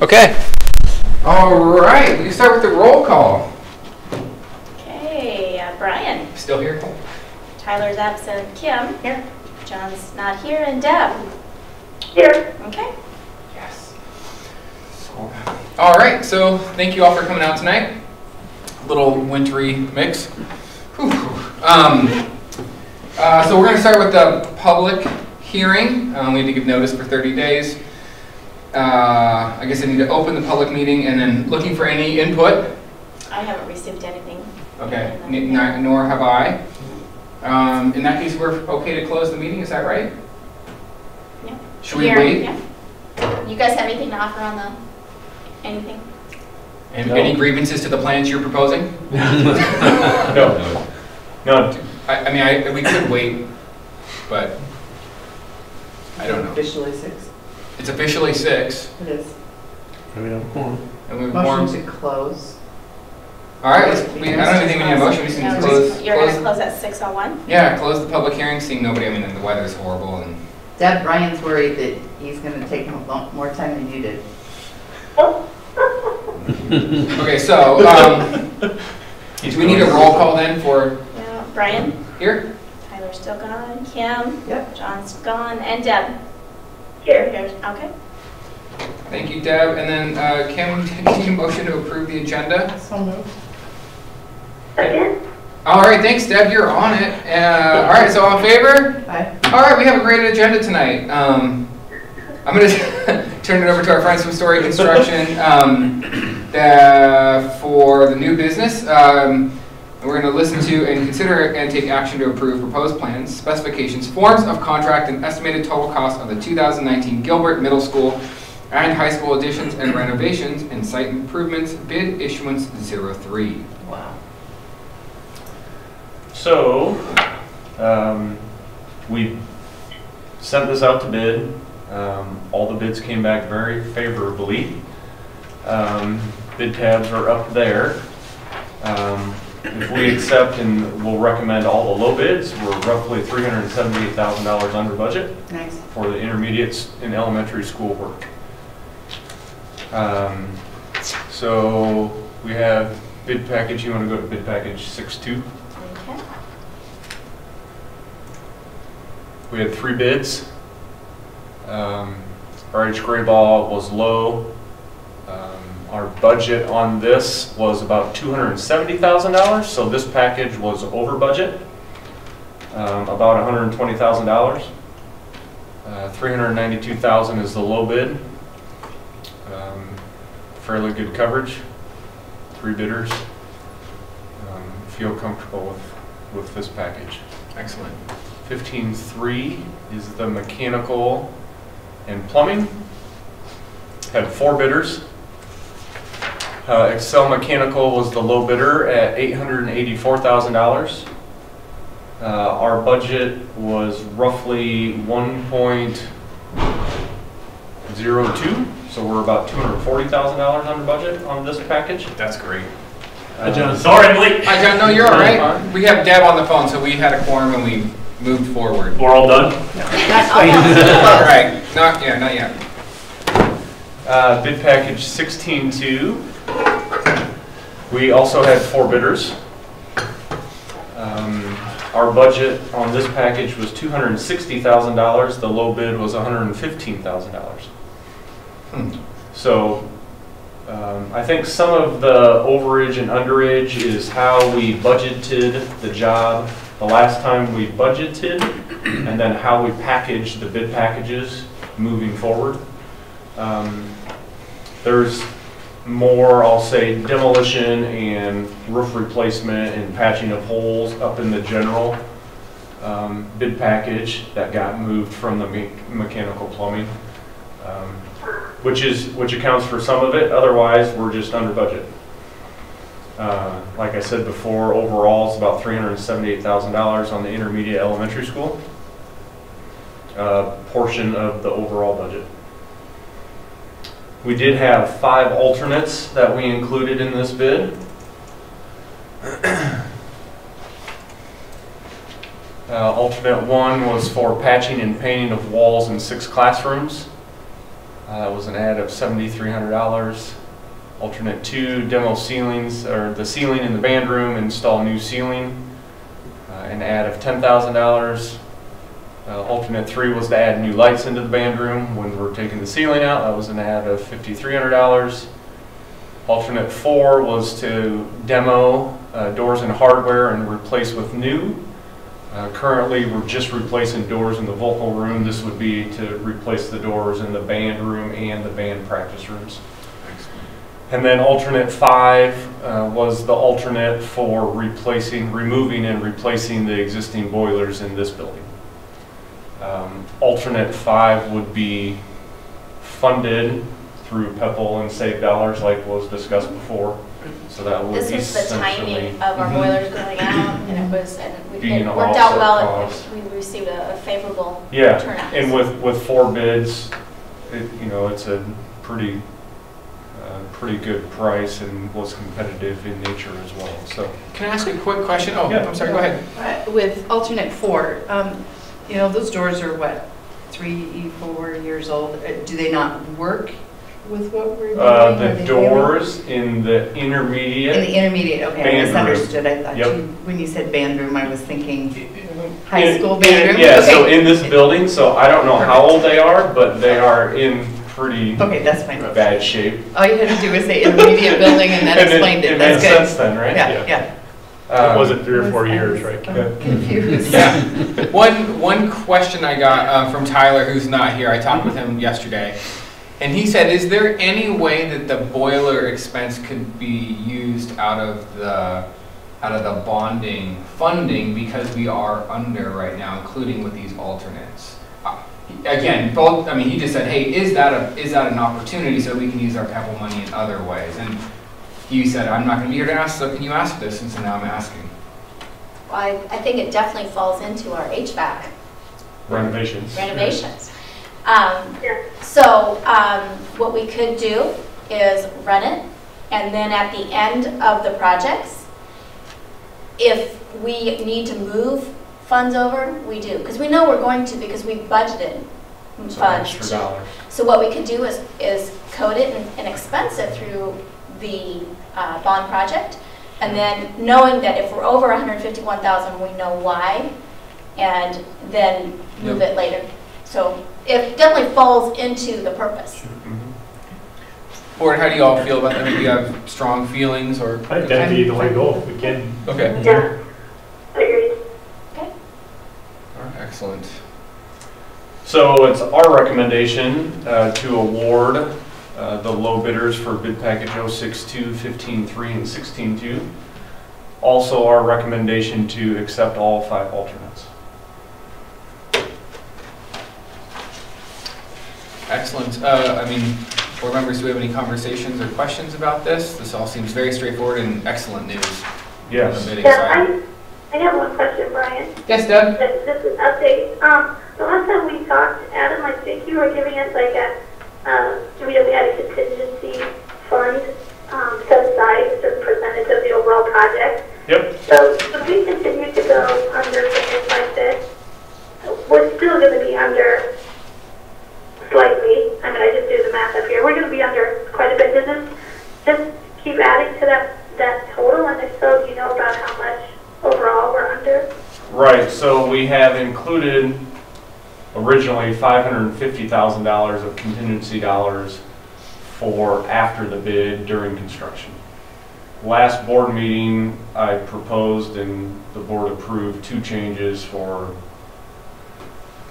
Okay. All right, we can start with the roll call. Okay, Brian. Still here? Tyler's absent. Kim. Here. John's not here. And Deb. Here. Okay. Yes. All right, so thank you all for coming out tonight. A little wintry mix. Whew. So we're going to start with the public hearing. We need to give notice for 30 days. I guess I need to open the public meeting and then looking for any input. I haven't received anything. Okay, nor have I. In that case, we're okay to close the meeting, is that right? Yeah. Should we wait? Yeah. You guys have anything to offer on the, anything? And no. Any grievances to the plans you're proposing? No. I mean, we could wait, but I don't know. Officially 6. It's officially 6. It is. And we have a quorum. Motion to close. All right, I don't even think we need a motion. We just need to close. You're going to close at 6:01? Yeah, close the public hearing. Seeing nobody. I mean, the weather's horrible. And Deb, Brian's worried that he's going to take more time than you did. Okay, so do we need a roll call then for? Yeah, Brian. Here. Tyler's still gone. Kim. Yep. John's gone. And Deb. Here. Okay. Thank you, Deb. And then Kim, do you need a motion to approve the agenda? So moved. Second. All right, thanks, Deb. You're on it. All right, so all in favor? Aye. All right, we have a great agenda tonight. I'm going to turn it over to our friends from Story Construction for the new business. We're going to listen to and consider and take action to approve proposed plans, specifications, forms of contract, and estimated total cost of the 2019 Gilbert Middle School and High School additions and renovations and site improvements, bid issuance 03. Wow. So, we sent this out to bid. All the bids came back very favorably. Bid tabs are up there. If we accept and we'll recommend all the low bids, we're roughly $378,000 under budget. Nice. For the intermediate and elementary school work. So we have bid package. You want to go to bid package 6.2? Okay. We had 3 bids. RH Gray Ball was low. Our budget on this was about $270,000, so this package was over budget, about $120,000. $392,000 is the low bid. Fairly good coverage. 3 bidders. Feel comfortable with this package. Excellent. 15.3 is the mechanical and plumbing. Had 4 bidders. Excel Mechanical was the low bidder at $884,000. Our budget was roughly 1.02, so we're about $240,000 under budget on this package. That's great. Hi, John. Sorry, I'm late. Hi, John. No, you're all right. We have Deb on the phone, so we had a quorum and we moved forward. We're all done? All right. Not yet. Bid package 16.2. We also had 4 bidders. Our budget on this package was $260,000. The low bid was $115,000. So I think some of the overage and underage is how we budgeted the job the last time we budgeted, and then how we package the bid packages moving forward. There's more, I'll say, demolition and roof replacement and patching of holes up in the general bid package that got moved from the mechanical plumbing, which accounts for some of it. Otherwise, we're just under budget. Like I said before, overall it's about $378,000 on the intermediate elementary school portion of the overall budget. We did have 5 alternates that we included in this bid. Alternate 1 was for patching and painting of walls in 6 classrooms. That was an add of $7,300. Alternate 2, demo ceilings, or the ceiling in the band room, install new ceiling, an add of $10,000. Alternate 3 was to add new lights into the band room when we're taking the ceiling out. That was an add of $5,300. Alternate 4 was to demo doors and hardware and replace with new. Currently, we're just replacing doors in the vocal room. This would be to replace the doors in the band room and the band practice rooms. And then alternate 5 was the alternate for removing and replacing the existing boilers in this building. Alternate 5 would be funded through PEPAL and Save Dollars like was discussed before. So that would This be was the timing of our boilers going out, and it Being worked out offset well, cost. and we received a favorable Yeah, turnout. and with 4 bids, it's a pretty good price and was competitive in nature as well. So Can I ask a quick question? Oh, Yeah. I'm sorry, go ahead. With alternate 4, those doors are what, 3, 4 years old? Do they not work with what we're doing? Are the they doors in the intermediate. In the intermediate, okay, I Band room. misunderstood. I thought Yep. when you said band room, I was thinking high in- school band room. Yeah, Okay. so in this building, so I don't know how old they are, but they are in pretty Okay, that's fine. bad shape. All you had to do was say intermediate building and that explained it. It That's made good. sense then, right? Yeah, yeah. Um, Was it 3 or 4 years, right? I'm confused. Yeah. One question I got from Tyler, who's not here, I talked with him yesterday, and he said, is there any way that the boiler expense could be used out of the bonding funding, because we are under right now, including with these alternates? Again, both. I mean, he just said, "Hey, is that an opportunity so we can use our PEPAL money in other ways?" And he said, "I'm not going to be here to ask, so can you ask this?" And so now I'm asking. Well, I think it definitely falls into our HVAC Renovations. renovations. What we could do is run it, and then at the end of the projects, if we need to move funds over, we do, because we know we're going to, because we budgeted So funds. extra dollars. So what we could do is code it and expense it through the bond project, and then knowing that if we're over 151,000, we know why, and then move it later. So it definitely falls into the purpose. Board, how do you all feel about that? Do you have strong feelings or? I think that'd be the way to go if we can. Okay. Yeah. Agreed. Okay. All right, excellent. So it's our recommendation to award the low bidders for bid package 062, 15.3, and 16.2. Also our recommendation to accept all 5 alternates. Excellent. Board members, do we have any conversations or questions about this? This all seems very straightforward and excellent news. On the Yes. bidding side. I have one question, Brian. Yes, Deb? This is an update. The last time we talked, Adam, I think you were giving us like we had a contingency fund set aside, a certain percentage of the overall project. Yep. So if we continue to go under things like this, we're still going to be under slightly. I mean, I just do the math up here. We're going to be under quite a bit. Does this just keep adding to that total? And if so, do you know about how much overall we're under? Right, so we have included originally $550,000 of contingency dollars for after the bid during construction. Last board meeting, I proposed and the board approved 2 changes for,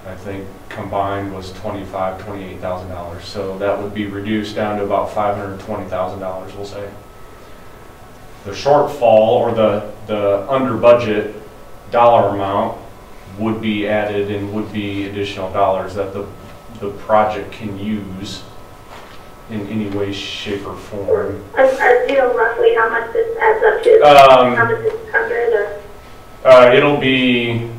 I think combined was $25,000, $28,000. So that would be reduced down to about $520,000, we'll say. The shortfall or the under budget dollar amount would be added and would be additional dollars that the project can use in any way, shape, or form. Do you know roughly how much this adds up to? How much is under or? It'll be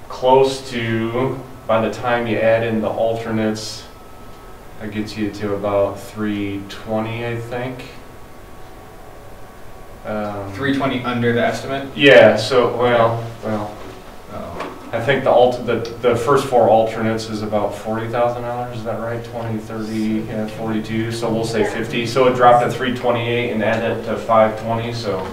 close to, by the time you add in the alternates, that gets you to about 320, I think. 320 under the estimate? Yeah, so, well, Oh. I think the first 4 alternates is about $40,000, is that right? 20, 30, yeah, 42, so we'll say 50. So it dropped to 328 and added to 520, so.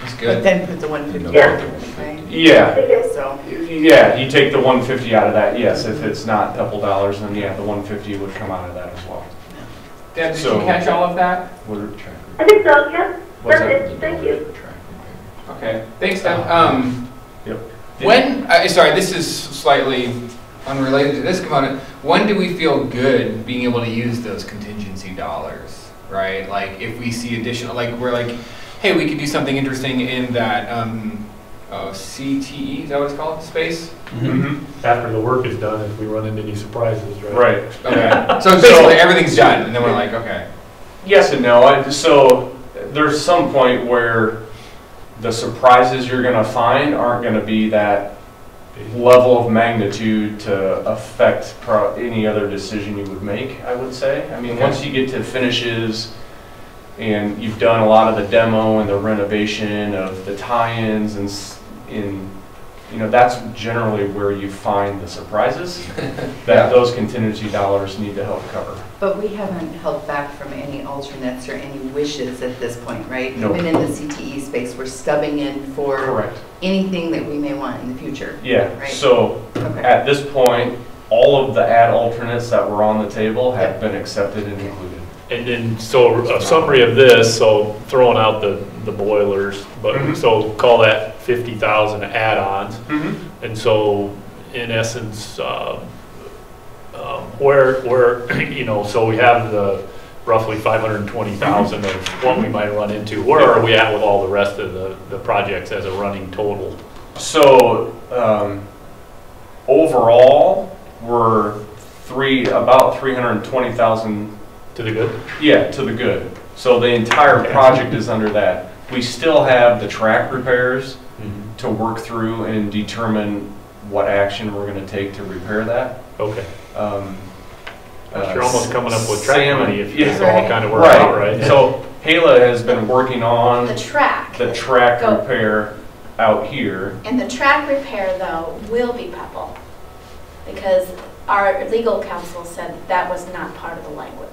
That's But good. then put the 150 Yeah. right? Yeah, So, yeah, you take the 150 out of that, yes, if it's not double dollars, then yeah, the 150 would come out of that as well. Deb, did So- you catch all of that? What are- I think so, yeah. What's That's that? it, thank you. Okay, thanks, Deb. Yep. When, sorry, this is slightly unrelated to this component. When do we feel good being able to use those contingency dollars, right? Like if we see additional, like we're like, hey, we could do something interesting in that CTE, is that what it's called, space? Mhm. After the work is done, if we run into any surprises, right? Right. Okay, so basically everything's done, and then we're like, okay. Yes and no. So there's some point where the surprises you're going to find aren't going to be that level of magnitude to affect any other decision you would make, I would say. I mean, Okay. once you get to finishes and you've done a lot of the demo and the renovation of the tie-ins and that's generally where you find the surprises that those contingency dollars need to help cover. but we haven't held back from any alternates or any wishes at this point, right? No. Even in the CTE space, we're stubbing in for Correct. anything that we may want in the future. Yeah, Right. so Okay. at this point, all of the ad alternates that were on the table have Yep. been accepted and included. And then, so a summary of this, so throwing out the boilers, but Mhm. so call that 50,000 add-ons. Mm-hmm. And so in essence, where, so we have the roughly 520,000 of what we might run into. Where are we at with all the rest of the projects as a running total? So overall, we're about 320,000. To the good? Yeah, to the good. So the entire project is under that. We still have the track repairs to work through and determine what action we're going to take to repair that. Okay. You're almost coming up with track money if this all kind of works right. out, right? So Hala has been working on The track. the track Go. repair out here. And the track repair, though, will be Pebble, because our legal counsel said that was not part of the language.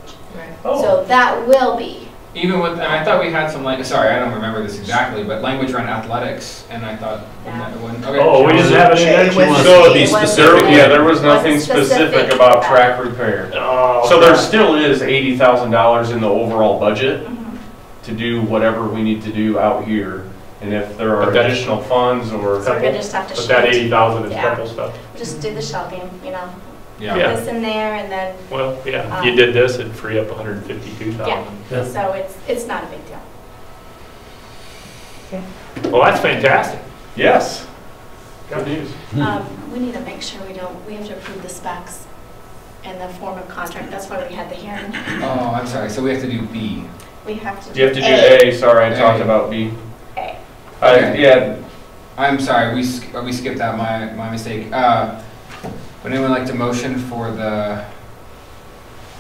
Oh. So that will be. Even with, and I thought we had some, like, sorry, I don't remember this exactly, but language around athletics, and I thought, okay. Oh, we didn't have any of that? It was- So it was- there was nothing Wasn't specific specific about about track repair. Oh, So there still is $80,000 in the overall budget Mhm. to do whatever we need to do out here. And if there are But that- additional funds or, So we're gonna just have to But that shoot. 80,000 is Yeah. purple stuff? Just do the shelving, Yeah. Yeah. this in there, and then, Well, yeah, if you did this, it'd free up 152,000. so it's not a big deal. Well, that's fantastic. yes, good news. We need to make sure we have to approve the specs and the form of contract. That's why we had the hearing. Oh, I'm sorry, so we have to do B. We have to. You have to do A. A, sorry, I talked A. about B. A. Okay. Yeah, I'm sorry, we skipped that, my mistake. Would anyone like to motion for the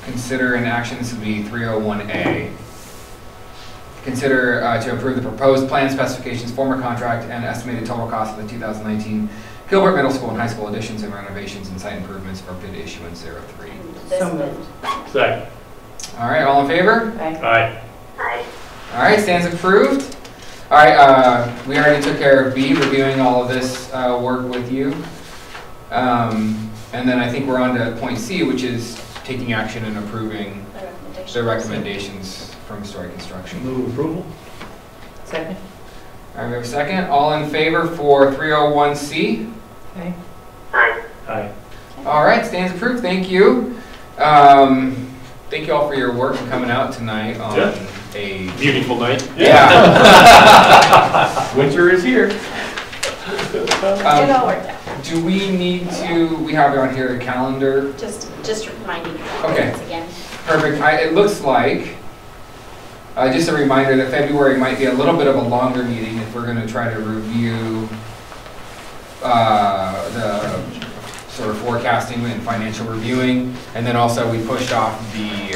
consider an action, this would be 301A. Consider to approve the proposed plan specifications, former contract, and estimated total cost of the 2019 Gilbert Middle School and High School additions and renovations and site improvements for bid issuance 03. This So bid. moved. Second. All right, all in favor? Right. All right. Hi. All right, stands approved. All right, we already took care of B, reviewing all of this work with you. And then I think we're on to point C, which is taking action and approving the recommendations from Story Construction. Move approval? Second? All right, we have a second. All in favor for 301C? Okay. Hi. Aye. All right, stands approved. Thank you. Thank you all for your work and coming out tonight on Yeah. a... Beautiful night. Yeah. winter is here. It all worked out. Do we need to, we have it on here, the calendar. Just reminding you Okay. once again. Perfect. It looks like, just a reminder that February might be a little bit of a longer meeting if we're going to try to review the sort of forecasting and financial reviewing. And then also we pushed off the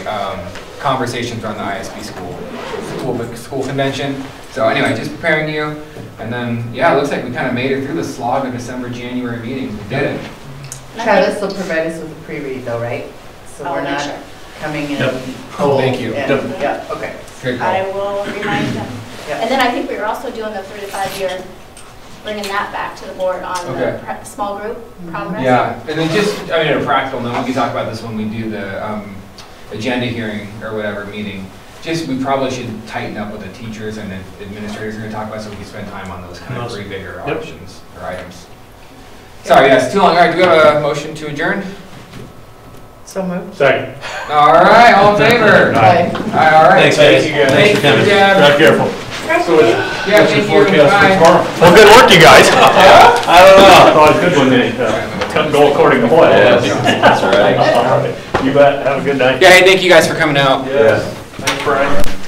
conversations around the ISB school convention. So anyway, just preparing you, and then, yeah, it looks like we kind of made it through the slog of December, January meetings. We did it. Travis will provide us with a pre-read though, right? So I'll we're make not sure. coming in. Yep. cold Thank you. and- Yep. Yeah, okay. Great call. I will remind them. Yeah. And then I think we were also doing the 3 to 5 year, bringing that back to the board on Okay. the small group progress. Yeah, and then just, I mean, a practical note, we can talk about this when we do the agenda hearing or whatever meeting. Just, we probably should tighten up what the teachers and the administrators are going to talk about so we can spend time on those kind of 3 bigger Yep. options or items. Sorry, yeah, it's too long. All right, do we have a motion to adjourn? So moved. Second. All right, all in favor? Bye. All right. Thanks, guys. Thank you, guys. Thanks for coming. Deb. Drive careful. Thank So you. Yeah, what's your thank you. forecast for Bye. tomorrow? Well, good work, you guys. I don't know. It's always good when they go according to plan. Yes, that's right. All right. You bet. Have a good night. Yeah, hey, thank you guys for coming out. Yes. Thanks, Brian.